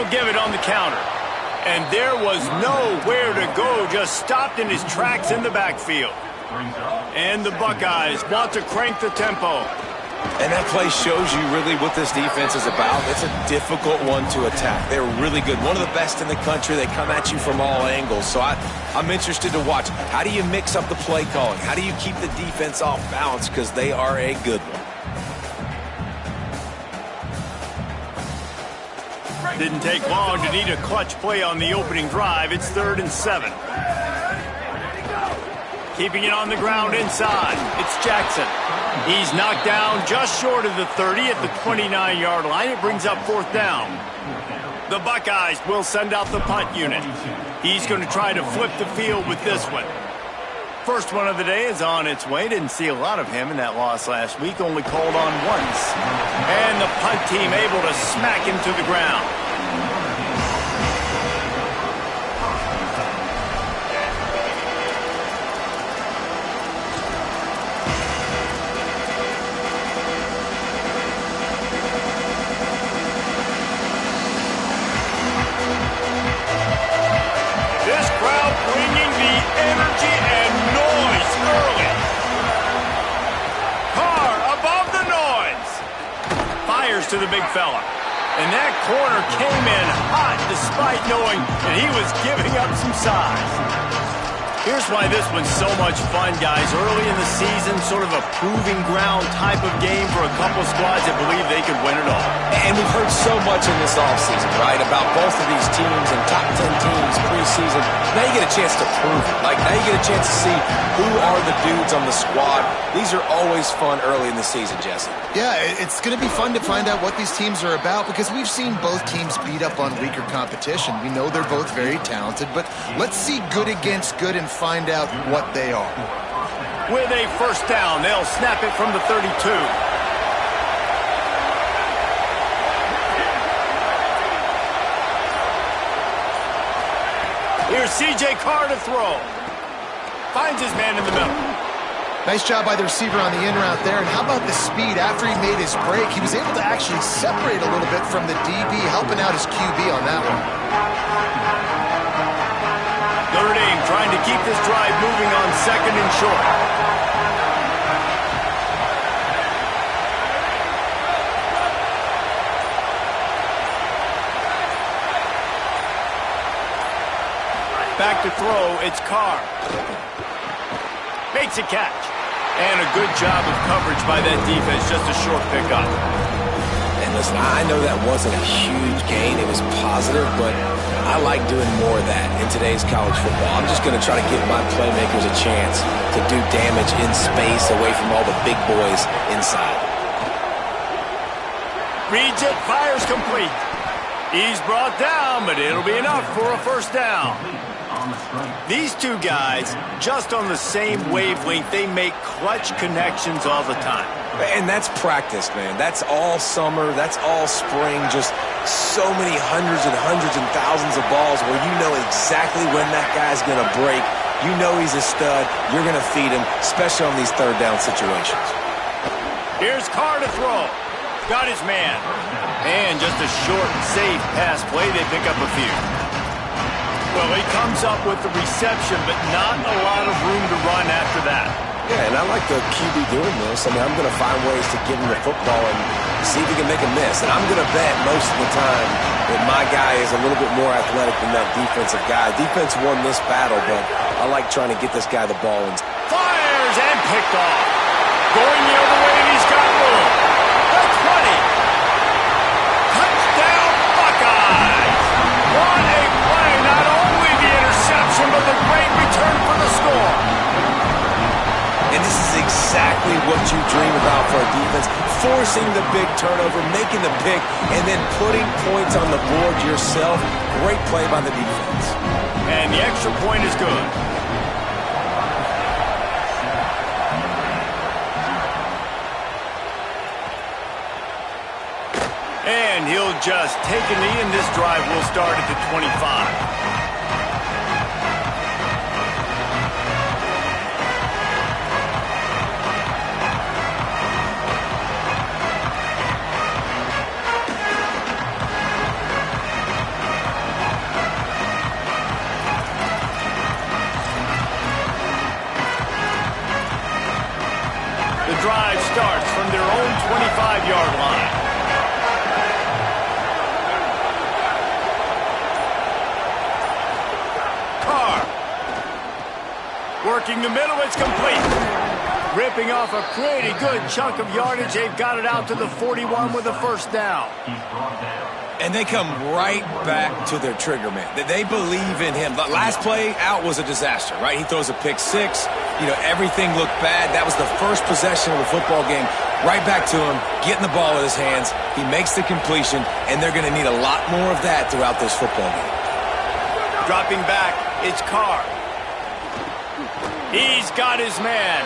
He'll give it on the counter. And there was nowhere to go, just stopped in his tracks in the backfield. And the Buckeyes want to crank the tempo. And that play shows you really what this defense is about. It's a difficult one to attack. They're really good. One of the best in the country. They come at you from all angles. So I'm interested to watch. How do you mix up the play calling? How do you keep the defense off balance? Because they are a good one. Didn't take long to need a clutch play on the opening drive. It's 3rd and 7. Keeping it on the ground inside. It's Jackson. He's knocked down just short of the 30 at the 29-yard line. It brings up 4th down. The Buckeyes will send out the punt unit. He's going to try to flip the field with this one. First one of the day is on its way. Didn't see a lot of him in that loss last week. Only called on once. And the punt team able to smack him to the ground. To the big fella. And that corner came in hot despite knowing that he was giving up some size. Here's why this one's so much fun, guys. Early in the season, sort of a proving ground type of game for a couple squads that believe they could win it all. And we've heard so much in this offseason, right, about both of these teams and top 10 teams preseason. Now you get a chance to prove it. Like, now you get a chance to see who are the dudes on the squad. These are always fun early in the season, Jesse. Yeah, it's going to be fun to find out what these teams are about because we've seen both teams beat up on weaker competition. We know they're both very talented, but let's see good against good and find out what they are. With a first down, they'll snap it from the 32. Here's C.J. Carr to throw. Finds his man in the middle. Nice job by the receiver on the in route there. And how about the speed? After he made his break, he was able to actually separate a little bit from the DB, helping out his QB on that one. Notre Dame trying to keep this drive moving on 2nd and short. Back to throw, it's Carr. Makes a catch. And a good job of coverage by that defense, just a short pickup. And listen, I know that wasn't a huge gain. It was positive, but I like doing more of that in today's college football. I'm just going to try to give my playmakers a chance to do damage in space away from all the big boys inside. Reads it, fires complete. He's brought down, but it'll be enough for a first down. These two guys, just on the same wavelength, they make clutch connections all the time. And that's practice, man. That's all summer. That's all spring. Just so many hundreds and thousands of balls where you know exactly when that guy's going to break. You know he's a stud. You're going to feed him, especially on these third down situations. Here's Carr to throw. Got his man. And just a short, safe pass play. They pick up a few. Well, he comes up with the reception, but not a lot of room to run after that. Yeah, and I like the QB doing this. I mean, I'm going to find ways to give him the football and see if he can make a miss. And I'm going to bet most of the time that my guy is a little bit more athletic than that defensive guy. Defense won this battle, but I like trying to get this guy the ball. And fires and picked off. Going the other way, and he's got room. The 20. Touchdown, Buckeyes. What a play. Not only the interception, but the great return for the score. And this is exactly what you dream about for a defense. Forcing the big turnover, making the pick, and then putting points on the board yourself. Great play by the defense. And the extra point is good. And he'll just take a knee, and this drive will start at the 25. The drive starts from their own 25-yard line. Carr. Working the middle, it's complete. Ripping off a pretty good chunk of yardage. They've got it out to the 41 with a first down. And they come right back to their trigger man. They believe in him. The last play out was a disaster, right? He throws a pick six. You know, everything looked bad. That was the first possession of the football game. Right back to him, getting the ball in his hands. He makes the completion, and they're going to need a lot more of that throughout this football game. Dropping back, it's Carr. He's got his man.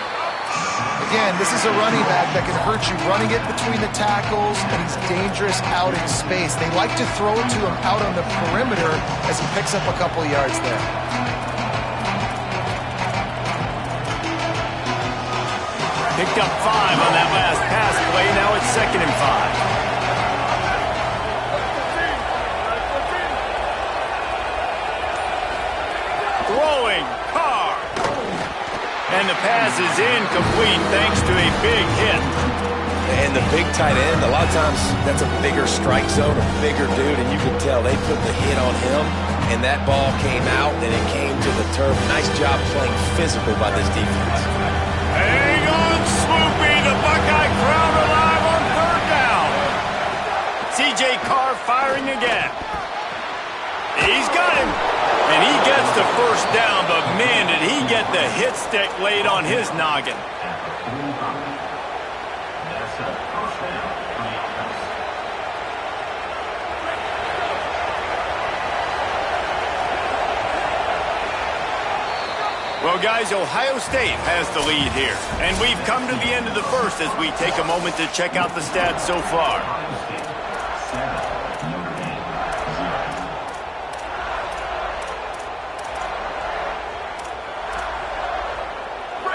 Again, this is a running back that can hurt you running it between the tackles, and he's dangerous out in space. They like to throw it to him out on the perimeter as he picks up a couple yards there. Picked up 5 on that last pass play. Now it's 2nd and 5. Throwing, Carr. And the pass is incomplete thanks to a big hit. And the big tight end, a lot of times that's a bigger strike zone, a bigger dude, and you can tell they put the hit on him, and that ball came out, and it came to the turf. Nice job playing physical by this defense. Hang on, Swoopy. The Buckeye crowd alive on 3rd down. C.J. Carr firing again. He's got him. And he gets the first down, but man, did he get the hit stick laid on his noggin. Well, guys, Ohio State has the lead here. And we've come to the end of the first as we take a moment to check out the stats so far.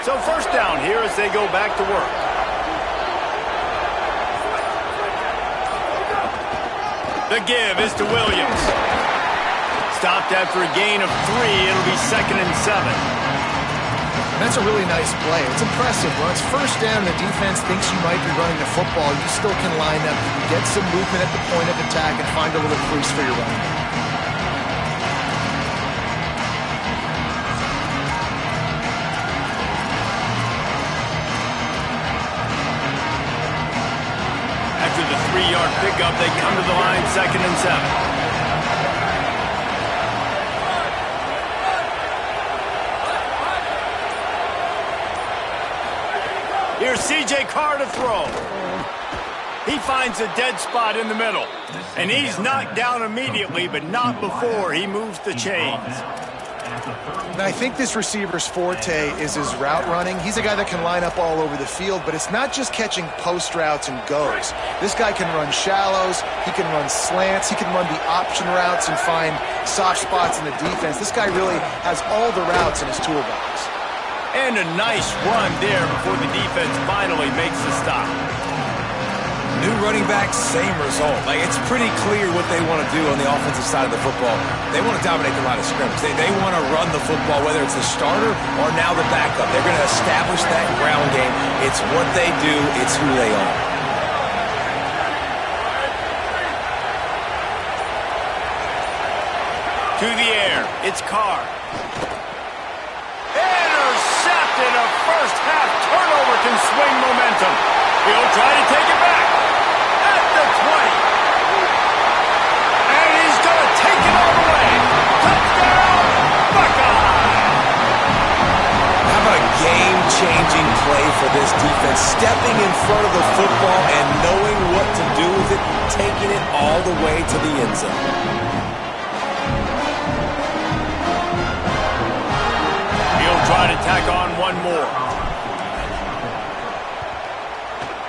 So first down here as they go back to work. The give is to Williams. Stopped after a gain of 3. It'll be 2nd and 7. That's a really nice play. It's impressive. When it's first down and the defense thinks you might be running the football, you still can line up, get some movement at the point of attack, and find a little crease for your running back. After the 3-yard pickup, they come to the line 2nd and 7. Here's C.J. Carr to throw. He finds a dead spot in the middle. And he's knocked down immediately, but not before he moves the chains. Now, I think this receiver's forte is his route running. He's a guy that can line up all over the field, but it's not just catching post routes and goes. This guy can run shallows, he can run slants, he can run the option routes and find soft spots in the defense. This guy really has all the routes in his toolbox. And a nice run there before the defense finally makes the stop. New running back, same result. Like, it's pretty clear what they want to do on the offensive side of the football. They want to dominate the line of scrimmage. They want to run the football, whether it's the starter or now the backup. They're going to establish that ground game. It's what they do. It's who they are. To the air, it's Carr. Intercepted. A first-half turnover can swing momentum. He'll try to take it back. At the 20. And he's going to take it all the way. Touchdown, Buckeye! How about a game-changing play for this defense? Stepping in front of the football and knowing what to do with it, taking it all the way to the end zone. Try to tack on one more.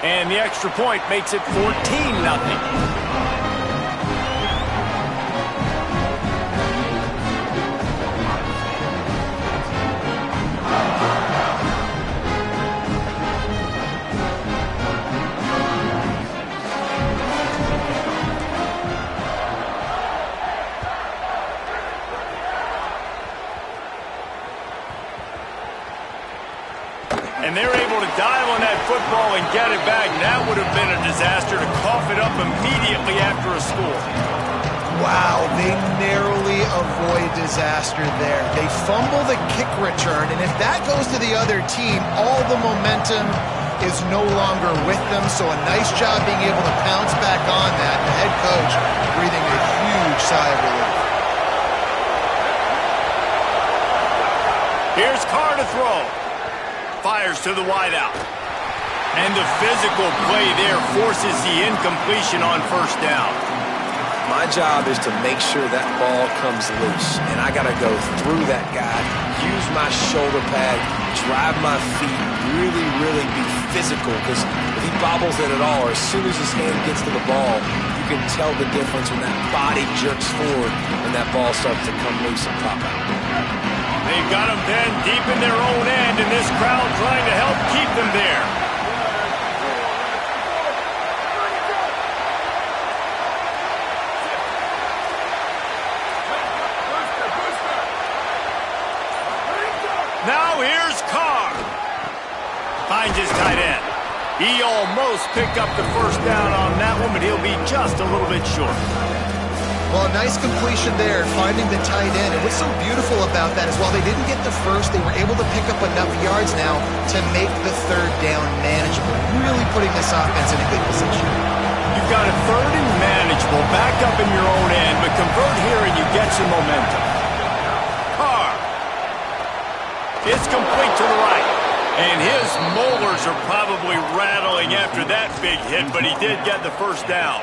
And the extra point makes it 14-0. And they're able to dive on that football and get it back. That would have been a disaster to cough it up immediately after a score. Wow, they narrowly avoid disaster there. They fumble the kick return, and if that goes to the other team, all the momentum is no longer with them. So a nice job being able to pounce back on that. The head coach breathing a huge sigh of relief. Here's Carr to throw. Fires to the wideout. And the physical play there forces the incompletion on first down. My job is to make sure that ball comes loose, and I got to go through that guy, use my shoulder pad, drive my feet, really be physical, because if he bobbles it at all, or as soon as his hand gets to the ball, you can tell the difference when that body jerks forward and that ball starts to come loose and pop out. They've got them pinned deep in their own end, and this crowd trying to help keep them there. Now here's Carr. Finds his tight end. He almost picked up the first down on that one, but he'll be just a little bit short. Well, nice completion there, finding the tight end. And what's so beautiful about that is while they didn't get the first, they were able to pick up enough yards now to make the third down manageable. Really putting this offense in a good position. You've got a third and manageable, back up in your own end, but convert here and you get some momentum. Carr. It's complete to the right. And his molars are probably rattling after that big hit, but he did get the first down.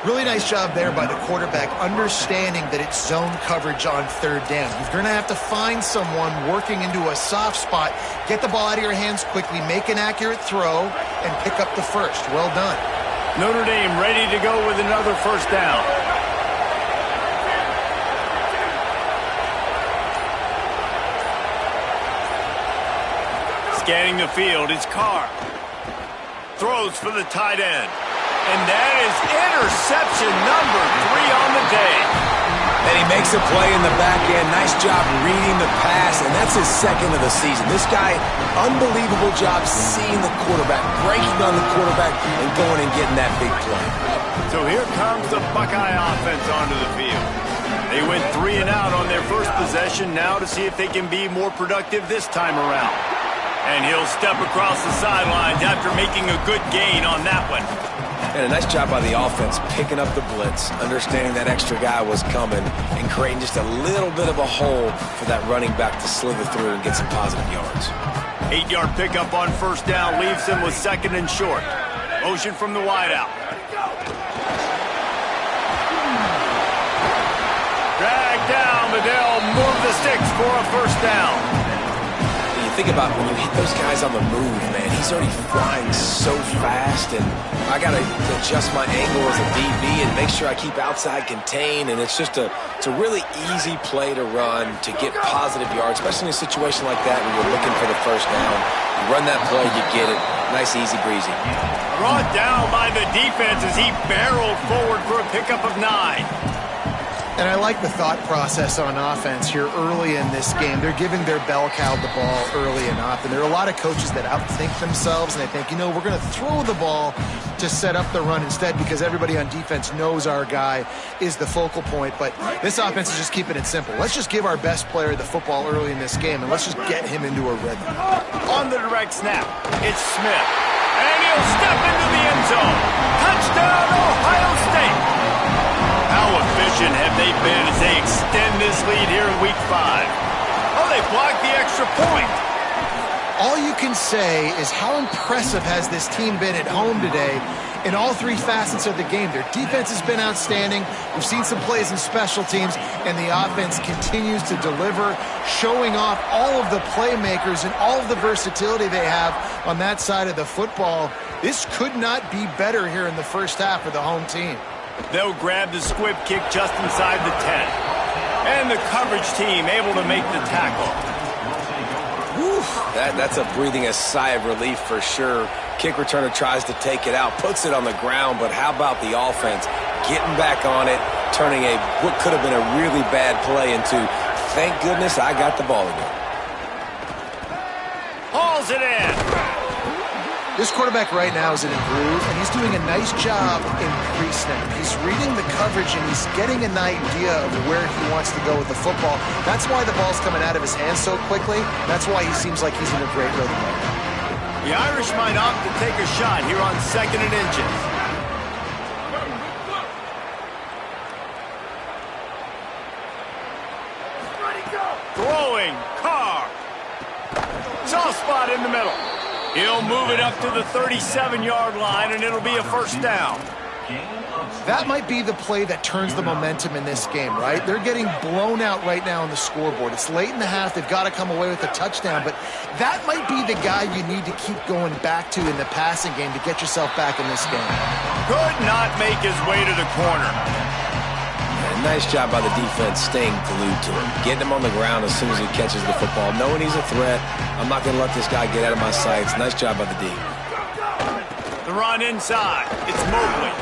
Really nice job there by the quarterback, understanding that it's zone coverage on third down. You're going to have to find someone working into a soft spot, get the ball out of your hands quickly, make an accurate throw, and pick up the first. Well done. Notre Dame ready to go with another first down. Scanning the field, it's Carr. Throws for the tight end. And that is interception number 3 on the day. And he makes a play in the back end. Nice job reading the pass, and that's his second of the season. This guy, unbelievable job seeing the quarterback, breaking on the quarterback, and going and getting that big play. So here comes the Buckeye offense onto the field. They went 3 and out on their first possession, now to see if they can be more productive this time around. And he'll step across the sidelines after making a good gain on that one. And a nice job by the offense picking up the blitz, understanding that extra guy was coming, and creating just a little bit of a hole for that running back to slither through and get some positive yards. 8-yard pickup on first down leaves them with second and short. Motion from the wideout. Drag down, but they'll move the sticks for a first down. Think about when you hit those guys on the move, man. He's already flying so fast, and I got to adjust my angle as a DB and make sure I keep outside contained. And it's a really easy play to run to get positive yards, especially in a situation like that when you're looking for the first down. You run that play, you get it. Nice, easy breezy. Brought down by the defense as he barreled forward for a pickup of 9. And I like the thought process on offense here early in this game. They're giving their bell cow the ball early and often. There are a lot of coaches that outthink themselves, and they think, we're going to throw the ball to set up the run instead because everybody on defense knows our guy is the focal point. But this offense is just keeping it simple. Let's just give our best player the football early in this game, and let's just get him into a rhythm. On the direct snap, it's Smith. And he'll step into the end zone. Touchdown, Ohio State. How efficient have they been as they extend this lead here in Week 5? Oh, they blocked the extra point. All you can say is how impressive has this team been at home today in all 3 facets of the game. Their defense has been outstanding. We've seen some plays in special teams, and the offense continues to deliver, showing off all of the playmakers and all of the versatility they have on that side of the football. This could not be better here in the first half for the home team. They'll grab the squib kick just inside the 10. And the coverage team able to make the tackle. Whew, that's a breathing a sigh of relief for sure. Kick returner tries to take it out, puts it on the ground, but how about the offense getting back on it, turning what could have been a really bad play into, thank goodness I got the ball again. All Hauls it in. This quarterback right now is in a groove, and he's doing a nice job in pre-snap. He's reading the coverage, and he's getting an idea of where he wants to go with the football. That's why the ball's coming out of his hands so quickly. That's why he seems like he's in a great rhythm right now. The Irish might opt to take a shot here on 2nd and inches. Throwing, Carr. Soft spot in the middle. He'll move it up to the 37-yard line, and it'll be a first down. That might be the play that turns the momentum in this game, right? They're getting blown out right now on the scoreboard. It's late in the half. They've got to come away with a touchdown, but that might be the guy you need to keep going back to in the passing game to get yourself back in this game. Could not make his way to the corner. Nice job by the defense staying glued to him. Getting him on the ground as soon as he catches the football. Knowing he's a threat, I'm not going to let this guy get out of my sights. Nice job by the D. The run inside. It's Mobley.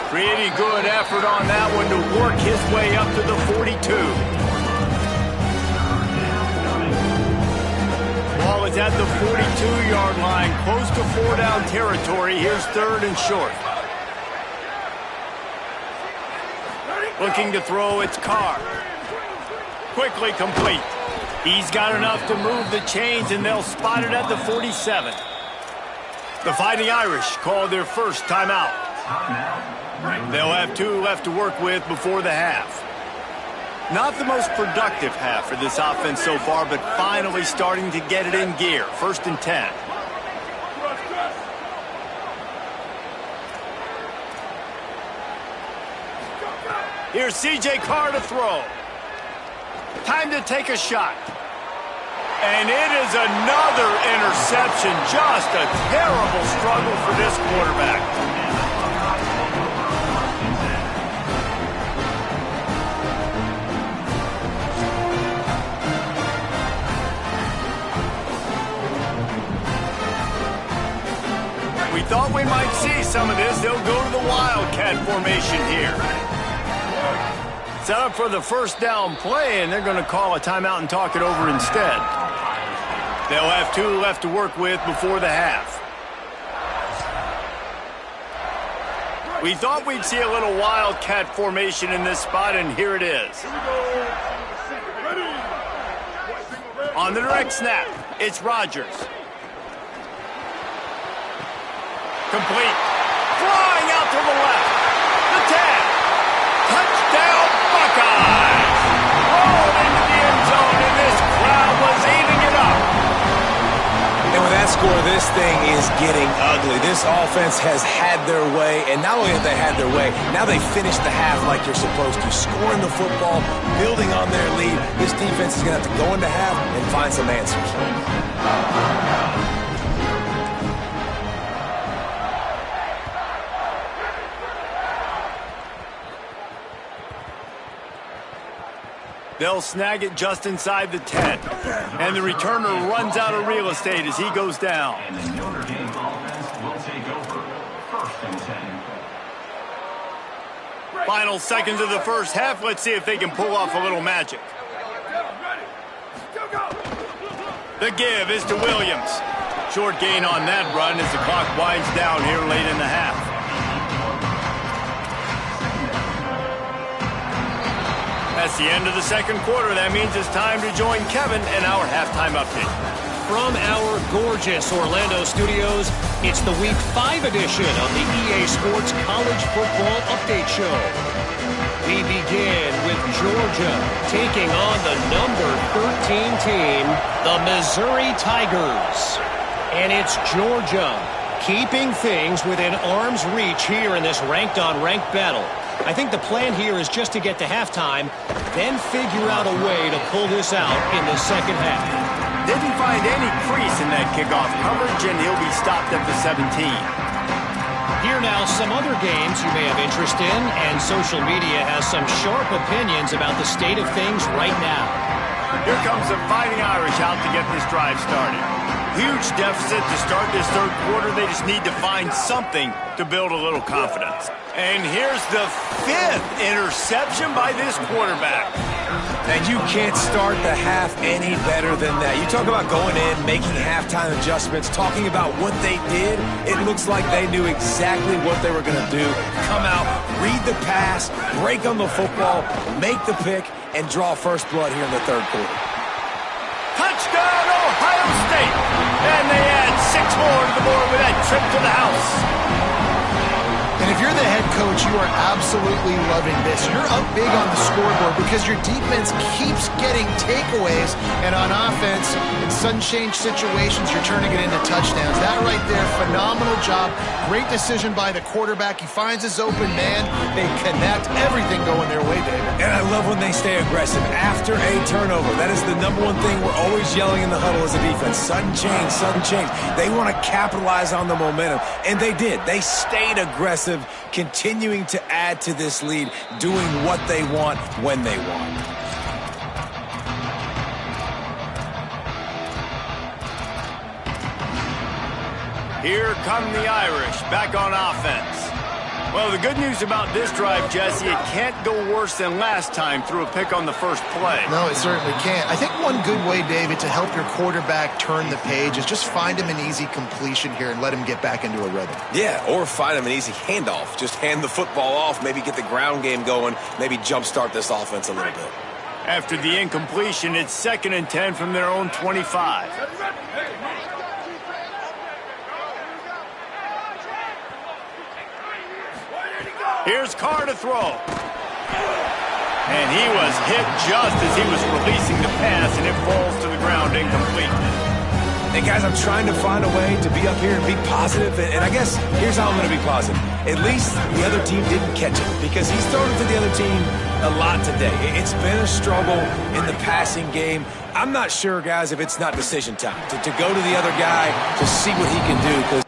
Pretty good effort on that one to work his way up to the 42. Ball is at the 42-yard line, close to 4-down territory. Here's 3rd and short. Looking to throw, it's Carr. Quickly complete. He's got enough to move the chains, and they'll spot it at the 47. The Fighting Irish call their first timeout. They'll have 2 left to work with before the half. Not the most productive half for this offense so far, but finally starting to get it in gear. 1st and 10. Here's C.J. Carr to throw. Time to take a shot. And it is another interception. Just a terrible struggle for this quarterback. We thought we might see some of this. They'll go to the Wildcat formation here. Set up for the first down play, and they're going to call a timeout and talk it over instead. They'll have 2 left to work with before the half. We thought we'd see a little Wildcat formation in this spot, and here it is. On the direct snap, it's Rodgers. Complete. Flying out to the left. The 10. Touchdown, Buckeyes! Rolled into the end zone, and this crowd was eating it up. And with that score, this thing is getting ugly. This offense has had their way, and not only have they had their way, now they finished the half like you're supposed to, scoring the football, building on their lead. This defense is going to have to go into half and find some answers. They'll snag it just inside the 10. And the returner runs out of real estate as he goes down. And the Notre Dame offense will take over. 1st and 10. Final seconds of the first half. Let's see if they can pull off a little magic. The give is to Williams. Short gain on that run as the clock winds down here late in the half. That's the end of the second quarter. That means it's time to join Kevin and our halftime update. From our gorgeous Orlando studios, it's the Week 5 edition of the EA Sports College Football Update Show. We begin with Georgia taking on the number 13 team, the Missouri Tigers. And it's Georgia keeping things within arm's reach here in this ranked-on-ranked battle. I think the plan here is just to get to halftime, then figure out a way to pull this out in the second half. Didn't find any crease in that kickoff coverage, and he'll be stopped at the 17. Here now, some other games you may have interest in, and social media has some sharp opinions about the state of things right now. Here comes the Fighting Irish out to get this drive started. Huge deficit to start this third quarter. They just need to find something to build a little confidence. And here's the 5th interception by this quarterback. And you can't start the half any better than that. You talk about going in, making halftime adjustments, talking about what they did. It looks like they knew exactly what they were going to do. Come out, read the pass, break on the football, make the pick, and draw first blood here in the third quarter. Touchdown, Ohio State! And they add 6 more to the board with that trip to the house. And if you're the head coach, you are absolutely loving this. You're up big on the scoreboard because your defense keeps getting takeaways, and on offense, in sudden change situations, you're turning it into touchdowns. That right there, phenomenal job. Great decision by the quarterback. He finds his open man. They connect. Everything going their way, David. And I love when they stay aggressive after a turnover. That is the number one thing we're always yelling in the huddle as a defense. Sudden change, sudden change. They want to capitalize on the momentum, and they did. They stayed aggressive, continuing to add to this lead, doing what they want when they want. Here come the Irish, back on offense. Well, the good news about this drive, Jesse, it can't go worse than last time through a pick on the first play. No, it certainly can't. I think one good way, David, to help your quarterback turn the page is just find him an easy completion here and let him get back into a rhythm. Yeah, or find him an easy handoff. Just hand the football off, maybe get the ground game going, maybe jumpstart this offense a little bit. After the incompletion, it's 2nd and 10 from their own 25. Here's Carr to throw. And he was hit just as he was releasing the pass, and it falls to the ground incomplete. And guys, I'm trying to find a way to be up here and be positive, and I guess here's how I'm going to be positive. At least the other team didn't catch it, because he's thrown it to the other team a lot today. It's been a struggle in the passing game. I'm not sure, guys, if it's not decision time to go to the other guy to see what he can do, because